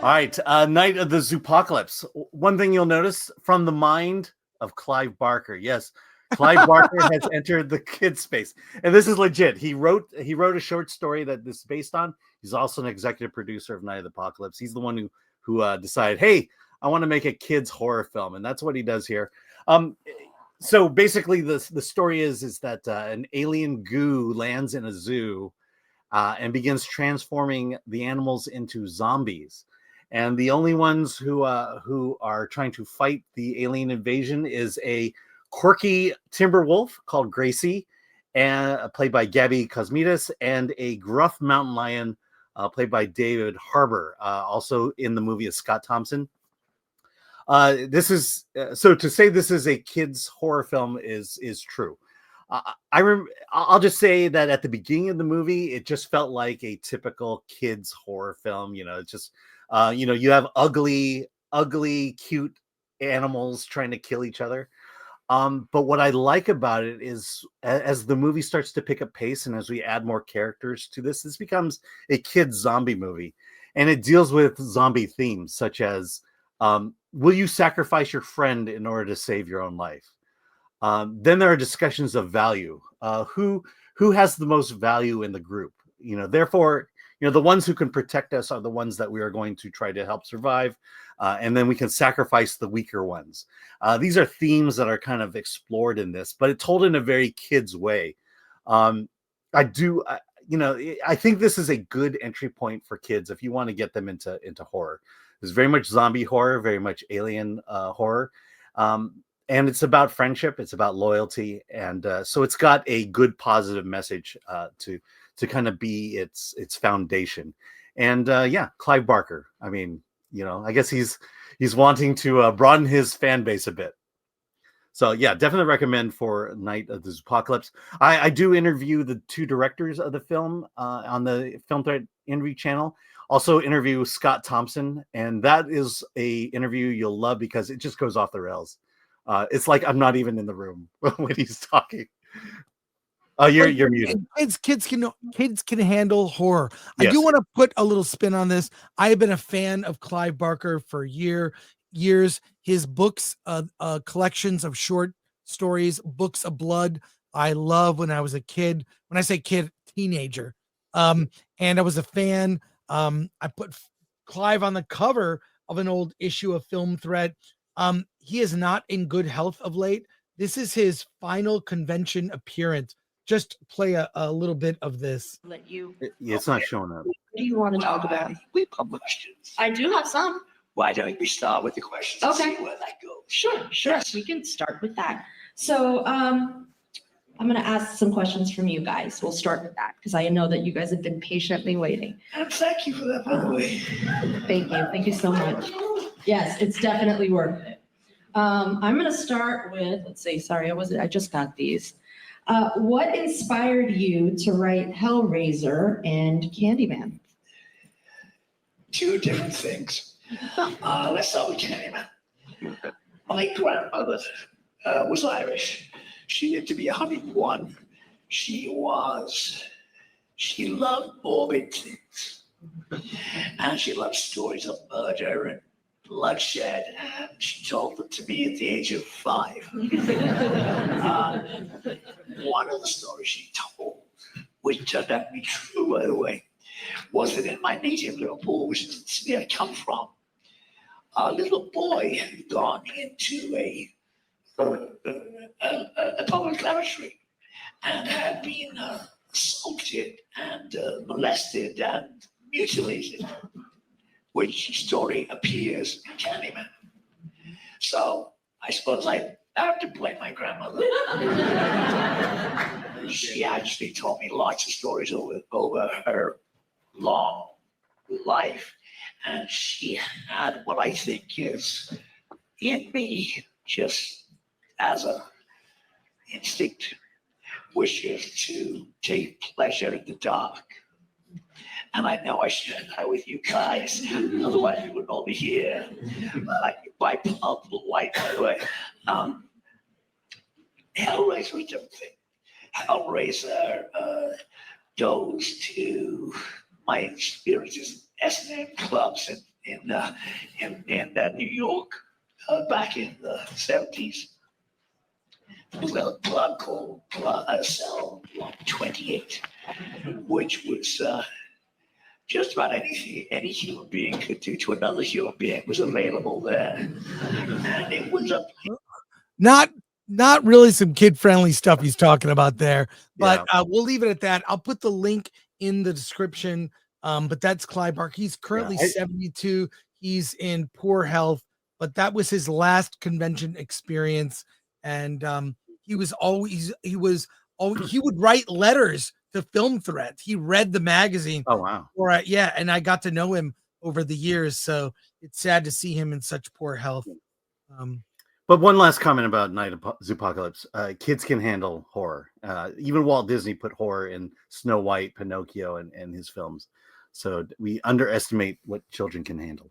All right, Night of the Zoopocalypse. One thing you'll notice from the mind of Clive Barker. Yes, Clive Barker has entered the kid space, and this is legit. He wrote a short story that this is based on. He's also an executive producer of Night of the Apocalypse. He's the one who decided, hey, I want to make a kids horror film, and that's what he does here. So basically, the story is that an alien goo lands in a zoo and begins transforming the animals into zombies. And the only ones who are trying to fight the alien invasion is a quirky timber wolf called Gracie, and played by Gabby Cosmides, and a gruff mountain lion played by David Harbour, also in the movie is Scott Thompson. This is so to say this is a kids horror film is true. I'll just say that at the beginning of the movie, it just felt like a typical kids horror film. You know, it's just you have ugly, cute animals trying to kill each other. But what I like about it is as the movie starts to pick up pace and as we add more characters to this becomes a kids zombie movie, and it deals with zombie themes such as will you sacrifice your friend in order to save your own life? Then there are discussions of value. Who has the most value in the group? Therefore, the ones who can protect us are the ones that we are going to try to help survive, and then we can sacrifice the weaker ones. These are themes that are kind of explored in this, but it's told in a very kids way. I think this is a good entry point for kids if you want to get them into horror. It's very much zombie horror, very much alien horror. And it's about friendship, it's about loyalty, and so it's got a good positive message to kind of be its foundation. And Clive Barker. I mean, I guess he's wanting to broaden his fan base a bit. So yeah, definitely recommend for Night of the Zoopocalypse. I do interview the two directors of the film on the Film Threat interview channel. Also interview Scott Thompson, and that is a interview you'll love because it just goes off the rails. It's like I'm not even in the room when he's talking. Oh, you're muted. Kids can handle horror. Yes. I do want to put a little spin on this. I have been a fan of Clive Barker for years. His books, collections of short stories, Books of Blood, I love when I was a kid. When I say kid, teenager. And I was a fan. I put Clive on the cover of an old issue of Film Threat. He is not in good health of late. This is his final convention appearance. Just play a little bit of this. It's not showing up. What do you want to talk about? We pub questions. I do have some. Why don't we start with the questions? Okay. And see where that goes. Sure. Yes. We can start with that. So I'm going to ask some questions from you guys. We'll start with that because I know that you guys have been patiently waiting. And thank you for that, by the way. Thank you. Thank you so much. Yes, it's definitely worth it. I'm going to start with, let's see, sorry, I just got these. What inspired you to write Hellraiser and Candyman? Two different things. Let's start with Candyman. My grandmother was Irish. She lived to be 101. She loved morbid things. And she loved stories of murder and bloodshed. And she told them to me at the age of 5. One of the stories she told, which turned out to be true, by the way, was that in my native Liverpool, which is the city I come from, a little boy had gone into a public lavatory and had been assaulted and molested and mutilated, which story appears in Candyman. So I suppose I have to blame my grandmother. She actually told me lots of stories over her long life. And she had what I think is in me, just as an instinct, which is to take pleasure in the dark. And I know I share that with you guys, otherwise you would all be here. My pub white, by the way. Hellraiser is a different thing. Hellraiser goes to my experiences in S&M clubs New York back in the 70s. Well, a club called Cell Block 28, which was just about anything any human being could do to another human being was available there. And it was a Not really some kid friendly stuff he's talking about there, but Yeah. we'll leave it at that. I'll put the link in the description. But that's Clive Barker. He's currently 72. He's in poor health, but that was his last convention experience. And he would write letters to Film Threads. He read the magazine. Oh wow. And I got to know him over the years. So it's sad to see him in such poor health. But one last comment about Night of Zoopocalypse. Kids can handle horror. Even Walt Disney put horror in Snow White, Pinocchio, and his films. So we underestimate what children can handle.